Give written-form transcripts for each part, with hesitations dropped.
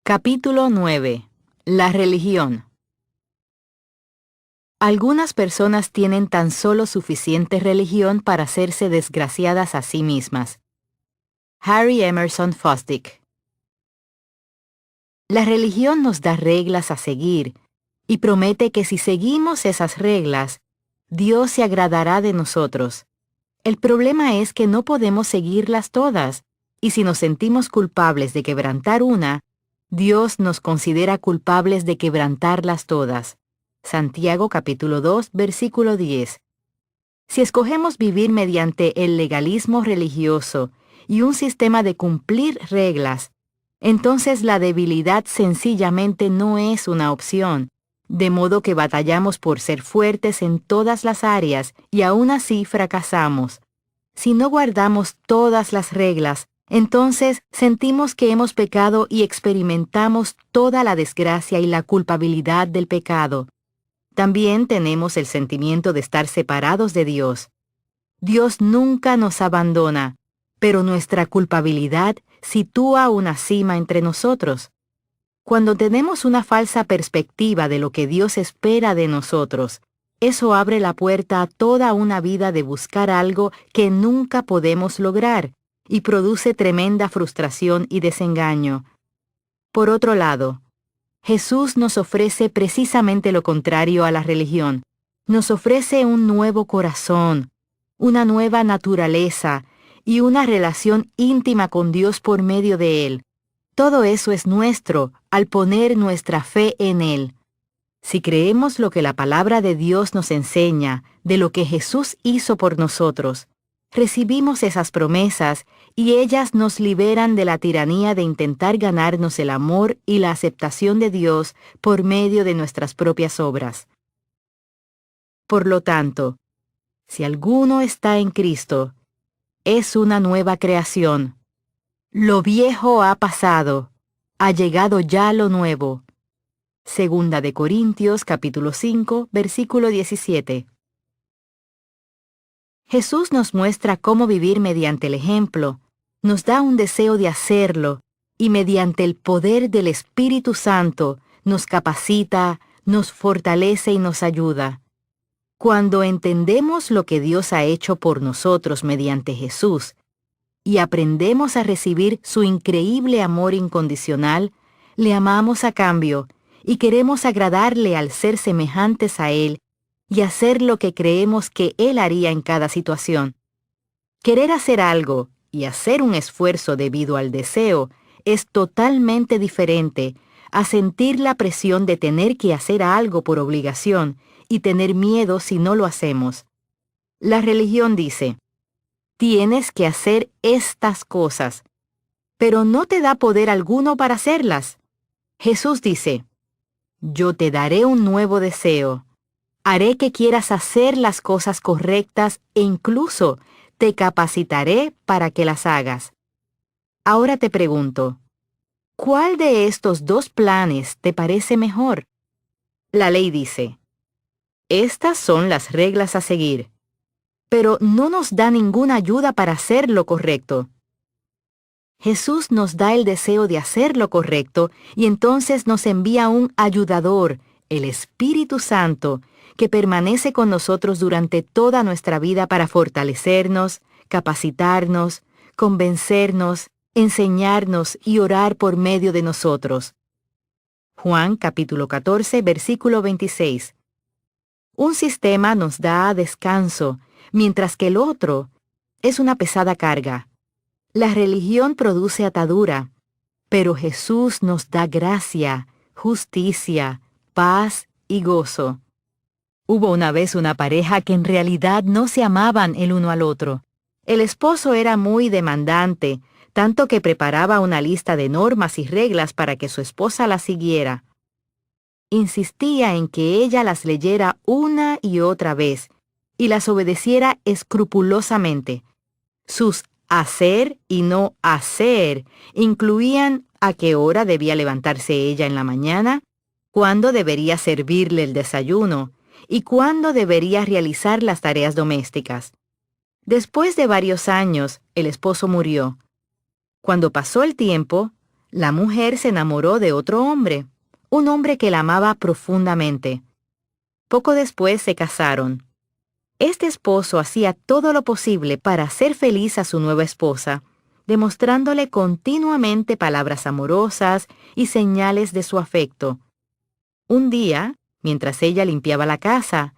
Capítulo 9. La religión. Algunas personas tienen tan solo suficiente religión para hacerse desgraciadas a sí mismas. Harry Emerson Fosdick. La religión nos da reglas a seguir y promete que si seguimos esas reglas, Dios se agradará de nosotros. El problema es que no podemos seguirlas todas, y si nos sentimos culpables de quebrantar una, Dios nos considera culpables de quebrantarlas todas. Santiago capítulo 2, versículo 10. Si escogemos vivir mediante el legalismo religioso y un sistema de cumplir reglas, entonces la debilidad sencillamente no es una opción, de modo que batallamos por ser fuertes en todas las áreas y aún así fracasamos. Si no guardamos todas las reglas, entonces sentimos que hemos pecado y experimentamos toda la desgracia y la culpabilidad del pecado. También tenemos el sentimiento de estar separados de Dios. Dios nunca nos abandona, pero nuestra culpabilidad sitúa una cima entre nosotros. Cuando tenemos una falsa perspectiva de lo que Dios espera de nosotros, eso abre la puerta a toda una vida de buscar algo que nunca podemos lograr y produce tremenda frustración y desengaño. Por otro lado, Jesús nos ofrece precisamente lo contrario a la religión. Nos ofrece un nuevo corazón, una nueva naturaleza y una relación íntima con Dios por medio de Él. Todo eso es nuestro al poner nuestra fe en Él. Si creemos lo que la palabra de Dios nos enseña de lo que Jesús hizo por nosotros, recibimos esas promesas y ellas nos liberan de la tiranía de intentar ganarnos el amor y la aceptación de Dios por medio de nuestras propias obras. Por lo tanto, si alguno está en Cristo, es una nueva creación. Lo viejo ha pasado, ha llegado ya lo nuevo. Segunda de Corintios capítulo 5, versículo 17. Jesús nos muestra cómo vivir mediante el ejemplo, nos da un deseo de hacerlo, y mediante el poder del Espíritu Santo nos capacita, nos fortalece y nos ayuda. Cuando entendemos lo que Dios ha hecho por nosotros mediante Jesús, y aprendemos a recibir su increíble amor incondicional, le amamos a cambio, y queremos agradarle al ser semejantes a Él y hacer lo que creemos que Él haría en cada situación. Querer hacer algo y hacer un esfuerzo debido al deseo es totalmente diferente a sentir la presión de tener que hacer algo por obligación y tener miedo si no lo hacemos. La religión dice, tienes que hacer estas cosas, pero no te da poder alguno para hacerlas. Jesús dice, yo te daré un nuevo deseo. Haré que quieras hacer las cosas correctas e incluso te capacitaré para que las hagas. Ahora te pregunto, ¿cuál de estos dos planes te parece mejor? La ley dice, estas son las reglas a seguir, pero no nos da ninguna ayuda para hacer lo correcto. Jesús nos da el deseo de hacer lo correcto y entonces nos envía un ayudador, el Espíritu Santo, que permanece con nosotros durante toda nuestra vida para fortalecernos, capacitarnos, convencernos, enseñarnos y orar por medio de nosotros. Juan capítulo 14, versículo 26. Un sistema nos da descanso, mientras que el otro es una pesada carga. La religión produce atadura, pero Jesús nos da gracia, justicia, paz y gozo. Hubo una vez una pareja que en realidad no se amaban el uno al otro. El esposo era muy demandante, tanto que preparaba una lista de normas y reglas para que su esposa las siguiera. Insistía en que ella las leyera una y otra vez y las obedeciera escrupulosamente. Sus hacer y no hacer incluían a qué hora debía levantarse ella en la mañana, cuándo debería servirle el desayuno y cuándo debería realizar las tareas domésticas. Después de varios años, el esposo murió. Cuando pasó el tiempo, La mujer se enamoró de otro hombre, un hombre que la amaba profundamente. Poco después se casaron. Este esposo hacía todo lo posible para hacer feliz a su nueva esposa, demostrándole continuamente palabras amorosas y señales de su afecto. Un día, mientras ella limpiaba la casa,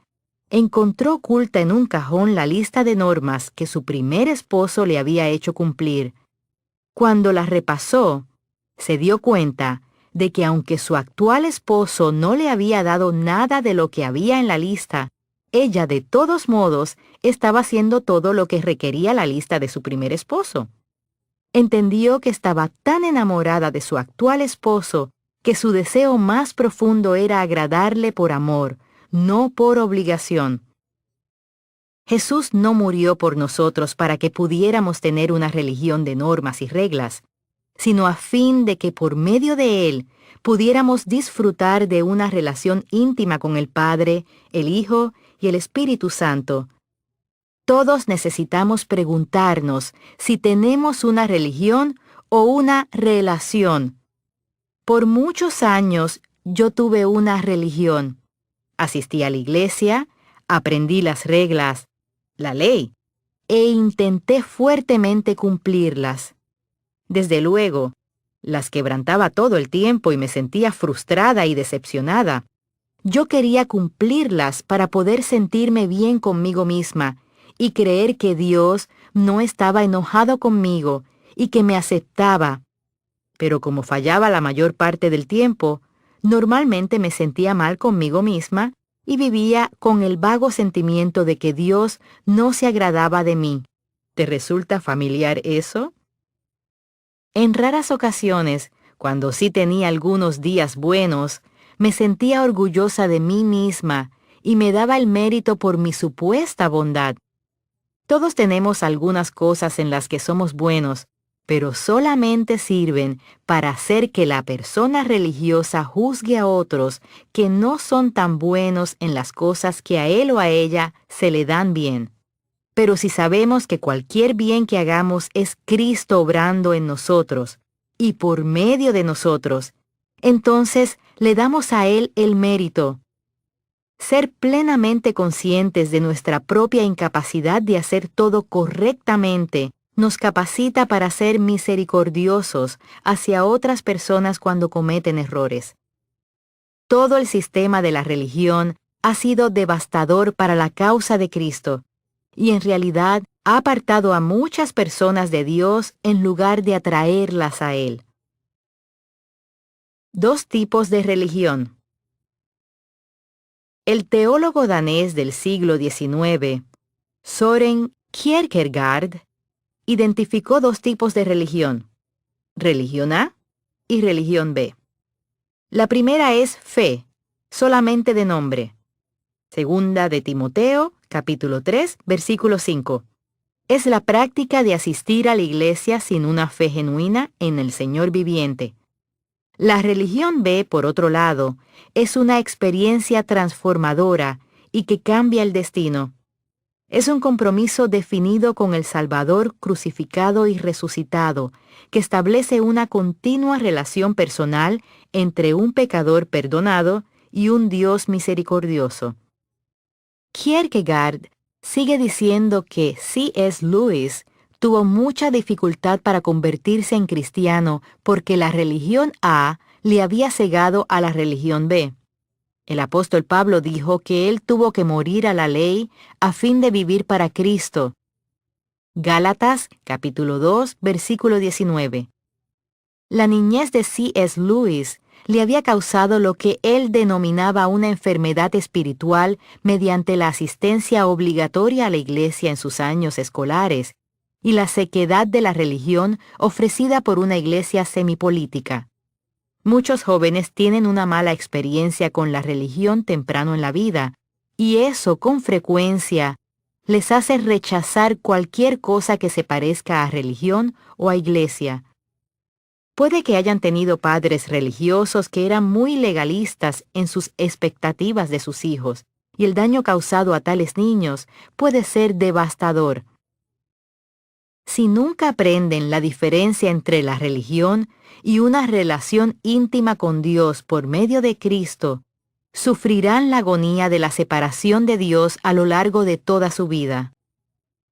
encontró oculta en un cajón la lista de normas que su primer esposo le había hecho cumplir. Cuando la repasó, se dio cuenta de que aunque su actual esposo no le había dado nada de lo que había en la lista, ella de todos modos estaba haciendo todo lo que requería la lista de su primer esposo. Entendió que estaba tan enamorada de su actual esposo que su deseo más profundo era agradarle por amor, no por obligación. Jesús no murió por nosotros para que pudiéramos tener una religión de normas y reglas, sino a fin de que por medio de él pudiéramos disfrutar de una relación íntima con el Padre, el Hijo y el Espíritu Santo. Todos necesitamos preguntarnos si tenemos una religión o una relación. Por muchos años yo tuve una religión. Asistí a la iglesia, aprendí las reglas, la ley, e intenté fuertemente cumplirlas. Desde luego, las quebrantaba todo el tiempo y me sentía frustrada y decepcionada. Yo quería cumplirlas para poder sentirme bien conmigo misma y creer que Dios no estaba enojado conmigo y que me aceptaba. Pero como fallaba la mayor parte del tiempo, normalmente me sentía mal conmigo misma y vivía con el vago sentimiento de que Dios no se agradaba de mí. ¿Te resulta familiar eso? En raras ocasiones, cuando sí tenía algunos días buenos, me sentía orgullosa de mí misma y me daba el mérito por mi supuesta bondad. Todos tenemos algunas cosas en las que somos buenos, pero solamente sirven para hacer que la persona religiosa juzgue a otros que no son tan buenos en las cosas que a él o a ella se le dan bien. Pero si sabemos que cualquier bien que hagamos es Cristo obrando en nosotros y por medio de nosotros, entonces le damos a Él el mérito. Ser plenamente conscientes de nuestra propia incapacidad de hacer todo correctamente nos capacita para ser misericordiosos hacia otras personas cuando cometen errores. Todo el sistema de la religión ha sido devastador para la causa de Cristo, y en realidad ha apartado a muchas personas de Dios en lugar de atraerlas a Él. 2 tipos de religión. El teólogo danés del siglo XIX, Søren Kierkegaard, identificó 2 tipos de religión: religión A y religión B. La primera es fe, solamente de nombre. Segunda de Timoteo, capítulo 3, versículo 5. Es la práctica de asistir a la iglesia sin una fe genuina en el Señor viviente. La religión B, por otro lado, es una experiencia transformadora y que cambia el destino. Es un compromiso definido con el Salvador crucificado y resucitado, que establece una continua relación personal entre un pecador perdonado y un Dios misericordioso. Kierkegaard sigue diciendo que C.S. Lewis tuvo mucha dificultad para convertirse en cristiano porque la religión A le había cegado a la religión B. El apóstol Pablo dijo que él tuvo que morir a la ley a fin de vivir para Cristo. Gálatas, capítulo 2, versículo 19. La niñez de C.S. Lewis le había causado lo que él denominaba una enfermedad espiritual mediante la asistencia obligatoria a la iglesia en sus años escolares y la sequedad de la religión ofrecida por una iglesia semipolítica. Muchos jóvenes tienen una mala experiencia con la religión temprano en la vida, y eso con frecuencia les hace rechazar cualquier cosa que se parezca a religión o a iglesia. Puede que hayan tenido padres religiosos que eran muy legalistas en sus expectativas de sus hijos, y el daño causado a tales niños puede ser devastador. Si nunca aprenden la diferencia entre la religión y una relación íntima con Dios por medio de Cristo, sufrirán la agonía de la separación de Dios a lo largo de toda su vida.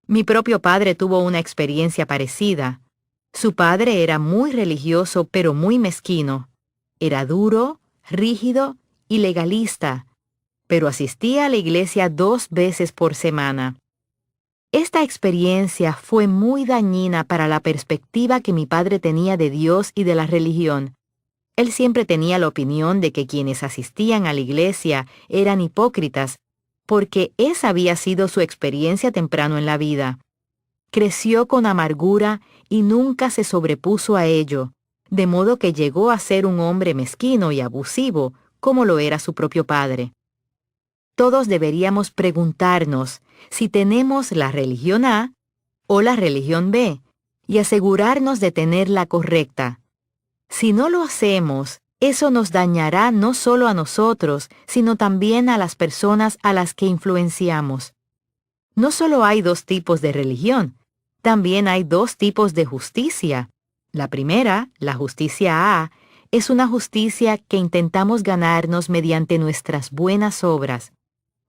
Mi propio padre tuvo una experiencia parecida. Su padre era muy religioso pero muy mezquino. Era duro, rígido y legalista, pero asistía a la iglesia 2 veces por semana. Esta experiencia fue muy dañina para la perspectiva que mi padre tenía de Dios y de la religión. Él siempre tenía la opinión de que quienes asistían a la iglesia eran hipócritas, porque esa había sido su experiencia temprano en la vida. Creció con amargura y nunca se sobrepuso a ello, de modo que llegó a ser un hombre mezquino y abusivo, como lo era su propio padre. Todos deberíamos preguntarnos si tenemos la religión A o la religión B y asegurarnos de tener la correcta. Si no lo hacemos, eso nos dañará no solo a nosotros, sino también a las personas a las que influenciamos. No solo hay 2 tipos de religión, también hay 2 tipos de justicia. La primera, la justicia A, es una justicia que intentamos ganarnos mediante nuestras buenas obras.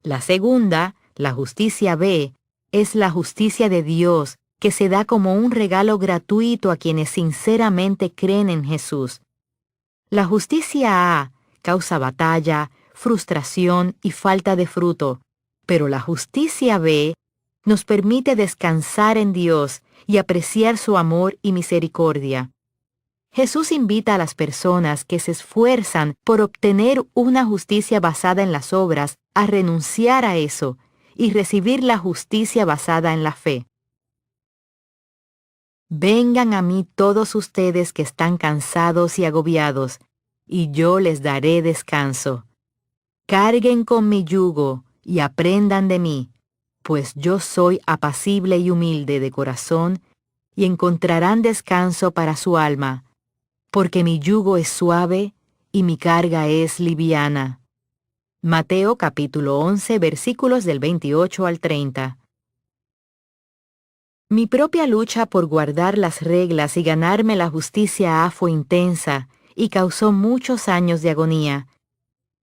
La segunda, la justicia B, es la justicia de Dios, que se da como un regalo gratuito a quienes sinceramente creen en Jesús. La justicia A causa batalla, frustración y falta de fruto, pero la justicia B nos permite descansar en Dios y apreciar su amor y misericordia. Jesús invita a las personas que se esfuerzan por obtener una justicia basada en las obras a renunciar a eso y recibir la justicia basada en la fe. Vengan a mí todos ustedes que están cansados y agobiados, y yo les daré descanso. Carguen con mi yugo y aprendan de mí, pues yo soy apacible y humilde de corazón, y encontrarán descanso para su alma, porque mi yugo es suave y mi carga es liviana. Mateo capítulo 11, versículos del 28 al 30. Mi propia lucha por guardar las reglas y ganarme la justicia A fue intensa y causó muchos años de agonía.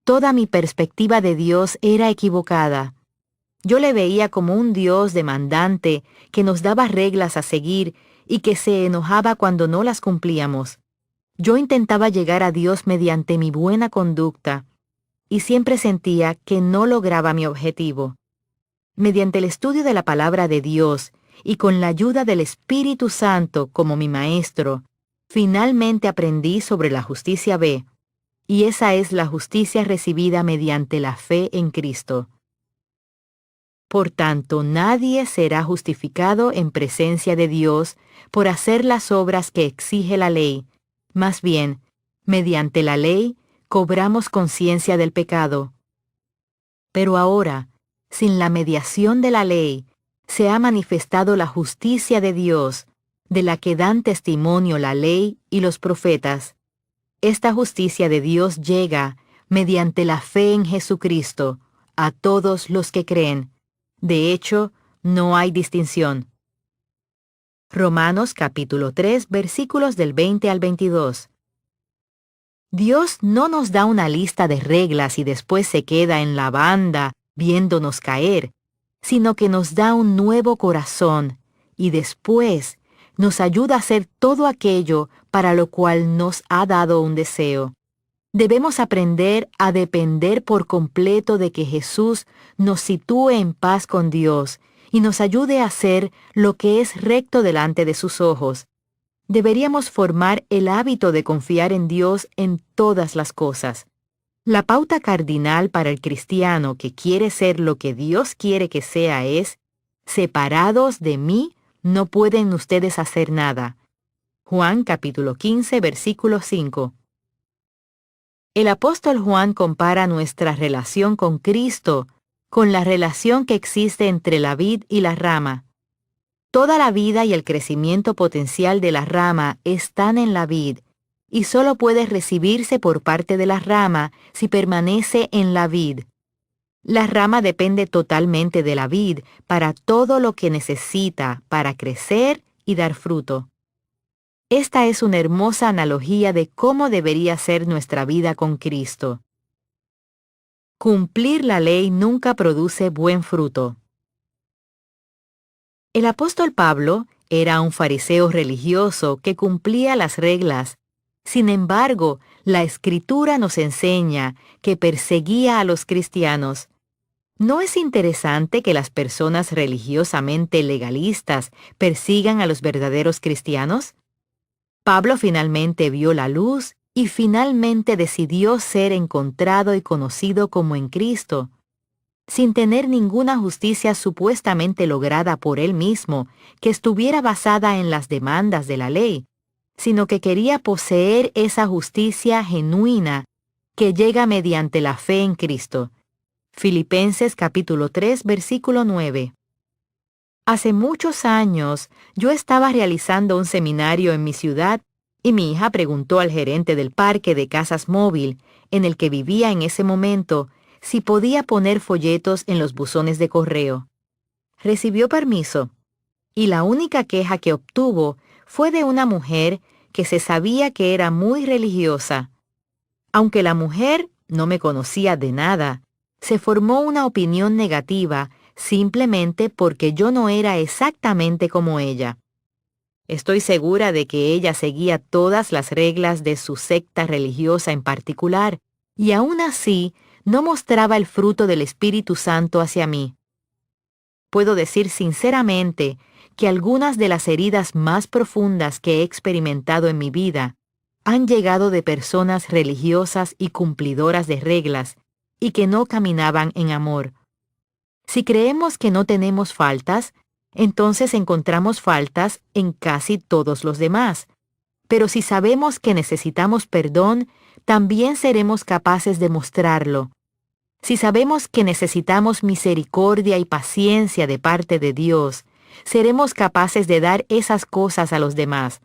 Toda mi perspectiva de Dios era equivocada. Yo le veía como un Dios demandante que nos daba reglas a seguir y que se enojaba cuando no las cumplíamos. Yo intentaba llegar a Dios mediante mi buena conducta y siempre sentía que no lograba mi objetivo. Mediante el estudio de la palabra de Dios y con la ayuda del Espíritu Santo como mi maestro, finalmente aprendí sobre la justicia B, y esa es la justicia recibida mediante la fe en Cristo. Por tanto, nadie será justificado en presencia de Dios por hacer las obras que exige la ley. Más bien, mediante la ley, cobramos conciencia del pecado. Pero ahora, sin la mediación de la ley, se ha manifestado la justicia de Dios, de la que dan testimonio la ley y los profetas. Esta justicia de Dios llega, mediante la fe en Jesucristo, a todos los que creen. De hecho, no hay distinción. Romanos capítulo 3, versículos del 20 al 22. Dios no nos da una lista de reglas y después se queda en la banda viéndonos caer, sino que nos da un nuevo corazón y después nos ayuda a hacer todo aquello para lo cual nos ha dado un deseo. Debemos aprender a depender por completo de que Jesús nos sitúe en paz con Dios y nos ayude a hacer lo que es recto delante de sus ojos. Deberíamos formar el hábito de confiar en Dios en todas las cosas. La pauta cardinal para el cristiano que quiere ser lo que Dios quiere que sea es: separados de mí, no pueden ustedes hacer nada. Juan capítulo 15, versículo 5. El apóstol Juan compara nuestra relación con Cristo con la relación que existe entre la vid y la rama. Toda la vida y el crecimiento potencial de la rama están en la vid, y solo puede recibirse por parte de la rama si permanece en la vid. La rama depende totalmente de la vid para todo lo que necesita para crecer y dar fruto. Esta es una hermosa analogía de cómo debería ser nuestra vida con Cristo. Cumplir la ley nunca produce buen fruto. El apóstol Pablo era un fariseo religioso que cumplía las reglas. Sin embargo, la Escritura nos enseña que perseguía a los cristianos. ¿No es interesante que las personas religiosamente legalistas persigan a los verdaderos cristianos? Pablo finalmente vio la luz y finalmente decidió ser encontrado y conocido como en Cristo. Sin tener ninguna justicia supuestamente lograda por él mismo, que estuviera basada en las demandas de la ley, sino que quería poseer esa justicia genuina que llega mediante la fe en Cristo. Filipenses capítulo 3, versículo 9. Hace muchos años yo estaba realizando un seminario en mi ciudad y mi hija preguntó al gerente del parque de casas móvil en el que vivía en ese momento si podía poner folletos en los buzones de correo. Recibió permiso, y la única queja que obtuvo fue de una mujer que se sabía que era muy religiosa. Aunque la mujer no me conocía de nada, se formó una opinión negativa simplemente porque yo no era exactamente como ella. Estoy segura de que ella seguía todas las reglas de su secta religiosa en particular, y aún así no mostraba el fruto del Espíritu Santo hacia mí. Puedo decir sinceramente que algunas de las heridas más profundas que he experimentado en mi vida han llegado de personas religiosas y cumplidoras de reglas y que no caminaban en amor. Si creemos que no tenemos faltas, entonces encontramos faltas en casi todos los demás. Pero si sabemos que necesitamos perdón, también seremos capaces de mostrarlo. Si sabemos que necesitamos misericordia y paciencia de parte de Dios, seremos capaces de dar esas cosas a los demás.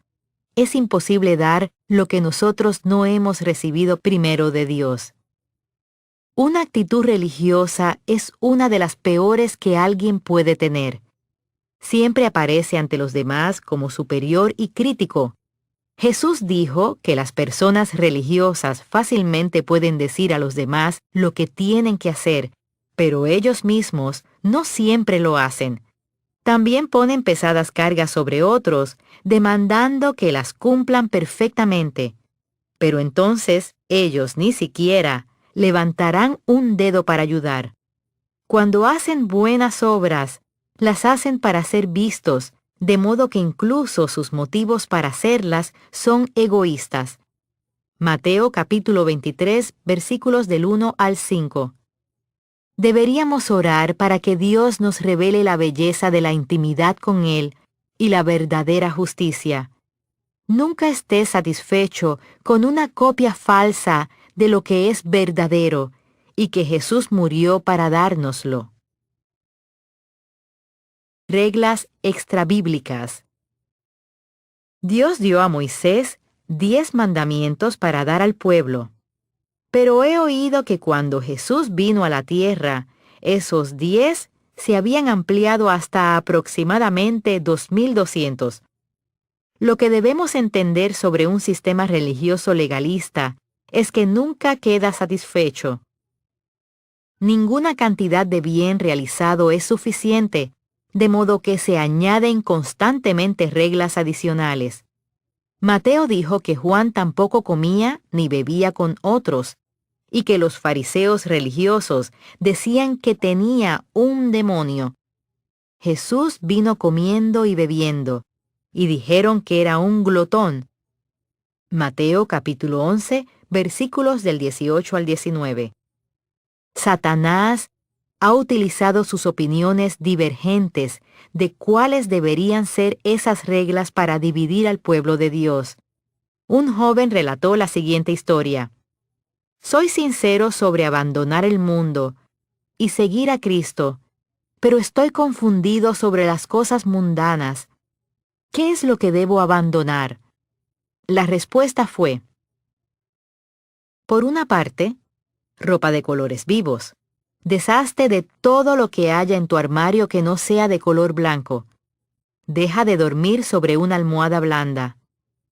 Es imposible dar lo que nosotros no hemos recibido primero de Dios. Una actitud religiosa es una de las peores que alguien puede tener. Siempre aparece ante los demás como superior y crítico. Jesús dijo que las personas religiosas fácilmente pueden decir a los demás lo que tienen que hacer, pero ellos mismos no siempre lo hacen. También ponen pesadas cargas sobre otros, demandando que las cumplan perfectamente. Pero entonces ellos ni siquiera levantarán un dedo para ayudar. Cuando hacen buenas obras, las hacen para ser vistos, de modo que incluso sus motivos para hacerlas son egoístas. Mateo capítulo 23, versículos del 1 al 5. Deberíamos orar para que Dios nos revele la belleza de la intimidad con Él y la verdadera justicia. Nunca estés satisfecho con una copia falsa de lo que es verdadero y que Jesús murió para dárnoslo. Reglas extrabíblicas. Dios dio a Moisés 10 mandamientos para dar al pueblo. Pero he oído que cuando Jesús vino a la tierra, esos 10 se habían ampliado hasta aproximadamente 2200. Lo que debemos entender sobre un sistema religioso legalista es que nunca queda satisfecho. Ninguna cantidad de bien realizado es suficiente, de modo que se añaden constantemente reglas adicionales. Mateo dijo que Juan tampoco comía ni bebía con otros, y que los fariseos religiosos decían que tenía un demonio. Jesús vino comiendo y bebiendo, y dijeron que era un glotón. Mateo capítulo 11, versículos del 18 al 19. Satanás ha utilizado sus opiniones divergentes de cuáles deberían ser esas reglas para dividir al pueblo de Dios. Un joven relató la siguiente historia. Soy sincero sobre abandonar el mundo y seguir a Cristo, pero estoy confundido sobre las cosas mundanas. ¿Qué es lo que debo abandonar? La respuesta fue: por una parte, ropa de colores vivos. Deshazte de todo lo que haya en tu armario que no sea de color blanco. Deja de dormir sobre una almohada blanda.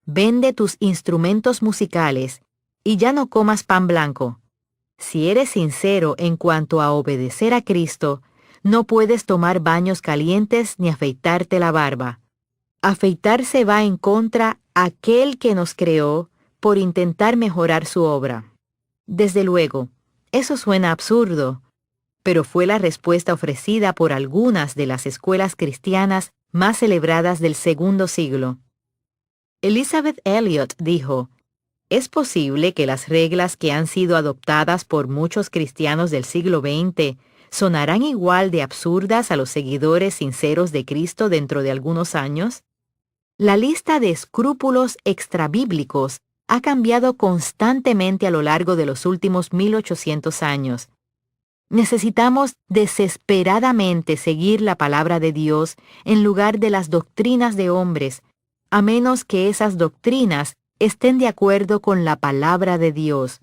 Vende tus instrumentos musicales y ya no comas pan blanco. Si eres sincero en cuanto a obedecer a Cristo, no puedes tomar baños calientes ni afeitarte la barba. Afeitarse va en contra aquel que nos creó por intentar mejorar su obra. Desde luego, eso suena absurdo, pero fue la respuesta ofrecida por algunas de las escuelas cristianas más celebradas del segundo siglo. Elizabeth Elliot dijo: «Es posible que las reglas que han sido adoptadas por muchos cristianos del siglo XX sonarán igual de absurdas a los seguidores sinceros de Cristo dentro de algunos años». La lista de escrúpulos extrabíblicos ha cambiado constantemente a lo largo de los últimos 1800 años. Necesitamos desesperadamente seguir la palabra de Dios en lugar de las doctrinas de hombres, a menos que esas doctrinas estén de acuerdo con la palabra de Dios.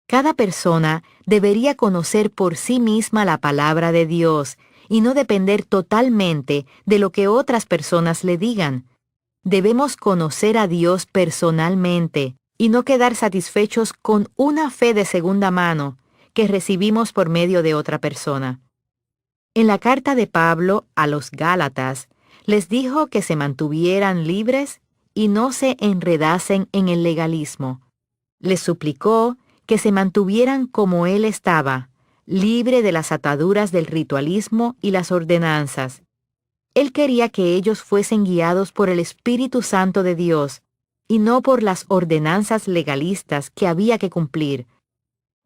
Cada persona debería conocer por sí misma la palabra de Dios y no depender totalmente de lo que otras personas le digan. Debemos conocer a Dios personalmente y no quedar satisfechos con una fe de segunda mano que recibimos por medio de otra persona. En la carta de Pablo a los Gálatas, les dijo que se mantuvieran libres y no se enredasen en el legalismo. Les suplicó que se mantuvieran como él estaba, libre de las ataduras del ritualismo y las ordenanzas. Él quería que ellos fuesen guiados por el Espíritu Santo de Dios y no por las ordenanzas legalistas que había que cumplir.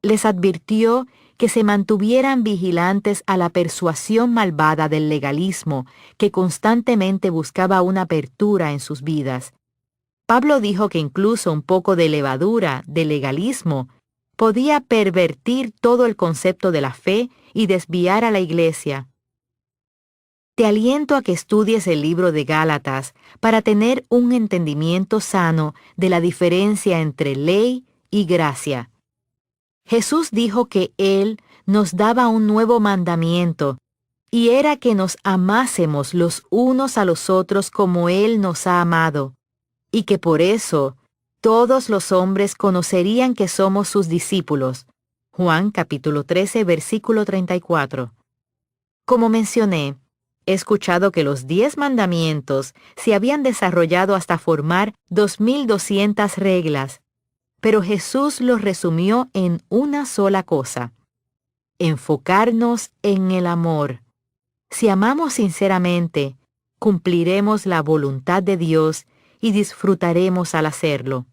Les advirtió que se mantuvieran vigilantes a la persuasión malvada del legalismo que constantemente buscaba una apertura en sus vidas. Pablo dijo que incluso un poco de levadura de legalismo podía pervertir todo el concepto de la fe y desviar a la iglesia. Te aliento a que estudies el libro de Gálatas para tener un entendimiento sano de la diferencia entre ley y gracia. Jesús dijo que Él nos daba un nuevo mandamiento, y era que nos amásemos los unos a los otros como Él nos ha amado, y que por eso todos los hombres conocerían que somos sus discípulos. Juan capítulo 13, versículo 34. Como mencioné, he escuchado que los 10 mandamientos se habían desarrollado hasta formar 2200 reglas, pero Jesús los resumió en una sola cosa: enfocarnos en el amor. Si amamos sinceramente, cumpliremos la voluntad de Dios y disfrutaremos al hacerlo.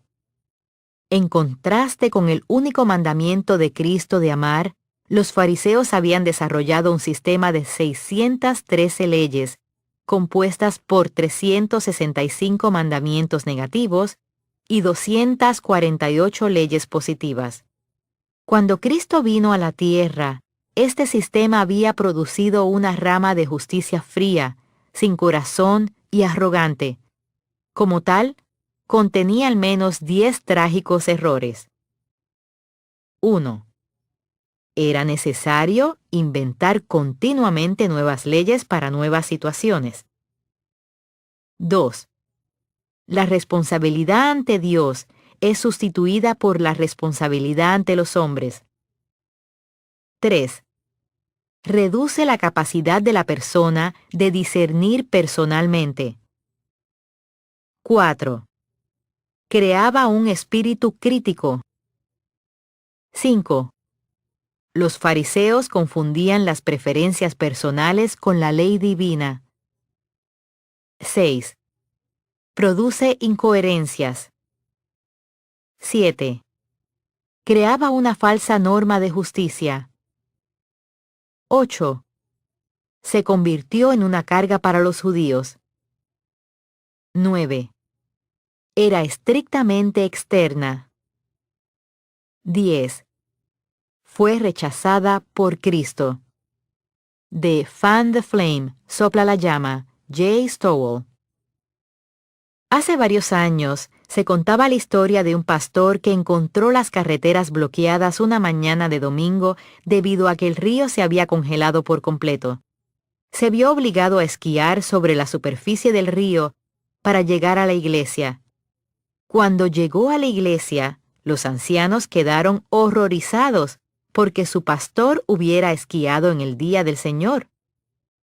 En contraste con el único mandamiento de Cristo de amar, los fariseos habían desarrollado un sistema de 613 leyes, compuestas por 365 mandamientos negativos y 248 leyes positivas. Cuando Cristo vino a la tierra, este sistema había producido una rama de justicia fría, sin corazón y arrogante. Como tal, contenía al menos 10 trágicos errores. 1. Era necesario inventar continuamente nuevas leyes para nuevas situaciones. 2. La responsabilidad ante Dios es sustituida por la responsabilidad ante los hombres. 3. Reduce la capacidad de la persona de discernir personalmente. 4. Creaba un espíritu crítico. 5. Los fariseos confundían las preferencias personales con la ley divina. 6. Produce incoherencias. 7. Creaba una falsa norma de justicia. 8. Se convirtió en una carga para los judíos. 9. Era estrictamente externa. 10. Fue rechazada por Cristo. De Fan the Flame, Sopla la llama, J. Stowell. Hace varios años se contaba la historia de un pastor que encontró las carreteras bloqueadas una mañana de domingo debido a que el río se había congelado por completo. Se vio obligado a esquiar sobre la superficie del río para llegar a la iglesia. Cuando llegó a la iglesia, los ancianos quedaron horrorizados porque su pastor hubiera esquiado en el día del Señor.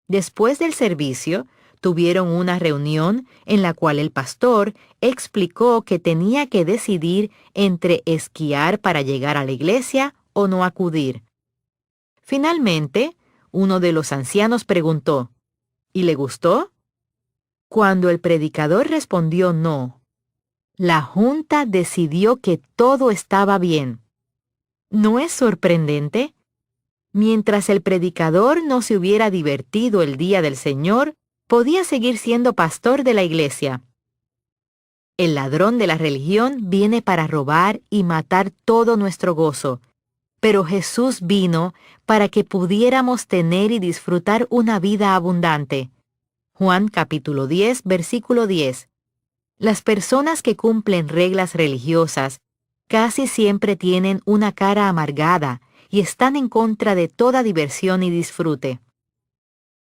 Después del servicio, tuvieron una reunión en la cual el pastor explicó que tenía que decidir entre esquiar para llegar a la iglesia o no acudir. Finalmente, uno de los ancianos preguntó, ¿y le gustó? Cuando el predicador respondió no, la junta decidió que todo estaba bien. ¿No es sorprendente? Mientras el predicador no se hubiera divertido el día del Señor, podía seguir siendo pastor de la iglesia. El ladrón de la religión viene para robar y matar todo nuestro gozo, pero Jesús vino para que pudiéramos tener y disfrutar una vida abundante. Juan capítulo 10, versículo 10. Las personas que cumplen reglas religiosas casi siempre tienen una cara amargada y están en contra de toda diversión y disfrute.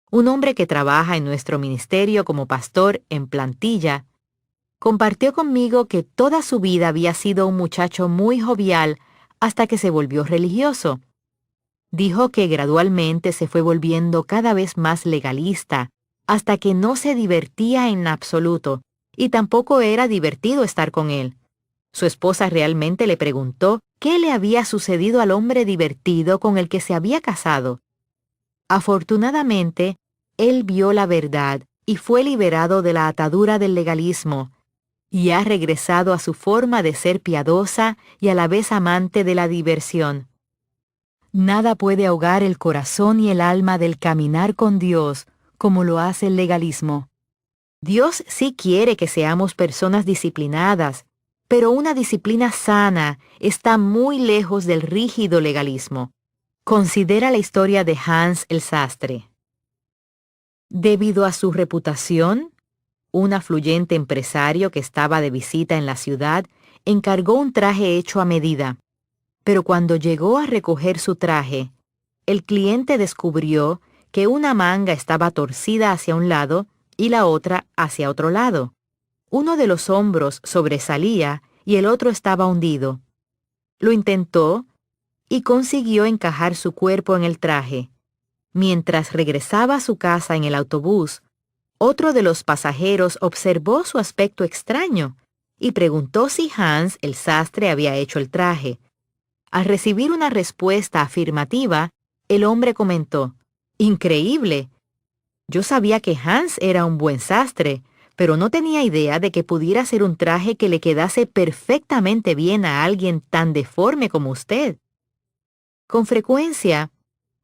Un hombre que trabaja en nuestro ministerio como pastor en plantilla compartió conmigo que toda su vida había sido un muchacho muy jovial hasta que se volvió religioso. Dijo que gradualmente se fue volviendo cada vez más legalista hasta que no se divertía en absoluto y tampoco era divertido estar con él. Su esposa realmente le preguntó qué le había sucedido al hombre divertido con el que se había casado. Afortunadamente, él vio la verdad y fue liberado de la atadura del legalismo, y ha regresado a su forma de ser piadosa y a la vez amante de la diversión. Nada puede ahogar el corazón y el alma del caminar con Dios como lo hace el legalismo. Dios sí quiere que seamos personas disciplinadas, pero una disciplina sana está muy lejos del rígido legalismo. Considera la historia de Hans el sastre. Debido a su reputación, un afluyente empresario que estaba de visita en la ciudad encargó un traje hecho a medida. Pero cuando llegó a recoger su traje, el cliente descubrió que una manga estaba torcida hacia un lado y la otra hacia otro lado. Uno de los hombros sobresalía y el otro estaba hundido. Lo intentó y consiguió encajar su cuerpo en el traje. Mientras regresaba a su casa en el autobús, otro de los pasajeros observó su aspecto extraño y preguntó si Hans el sastre había hecho el traje. Al recibir una respuesta afirmativa, el hombre comentó, «Increíble. Yo sabía que Hans era un buen sastre, pero no tenía idea de que pudiera hacer un traje que le quedase perfectamente bien a alguien tan deforme como usted». Con frecuencia,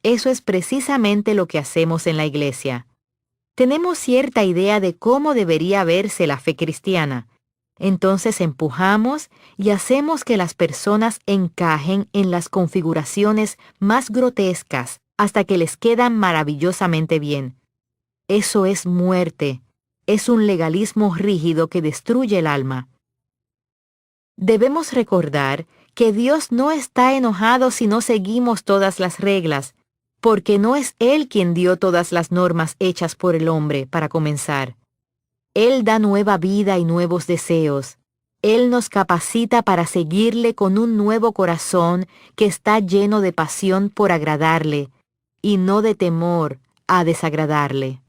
eso es precisamente lo que hacemos en la iglesia. Tenemos cierta idea de cómo debería verse la fe cristiana. Entonces empujamos y hacemos que las personas encajen en las configuraciones más grotescas hasta que les quedan maravillosamente bien. Eso es muerte. Es un legalismo rígido que destruye el alma. Debemos recordar que Dios no está enojado si no seguimos todas las reglas, porque no es Él quien dio todas las normas hechas por el hombre para comenzar. Él da nueva vida y nuevos deseos. Él nos capacita para seguirle con un nuevo corazón que está lleno de pasión por agradarle y no de temor a desagradarle.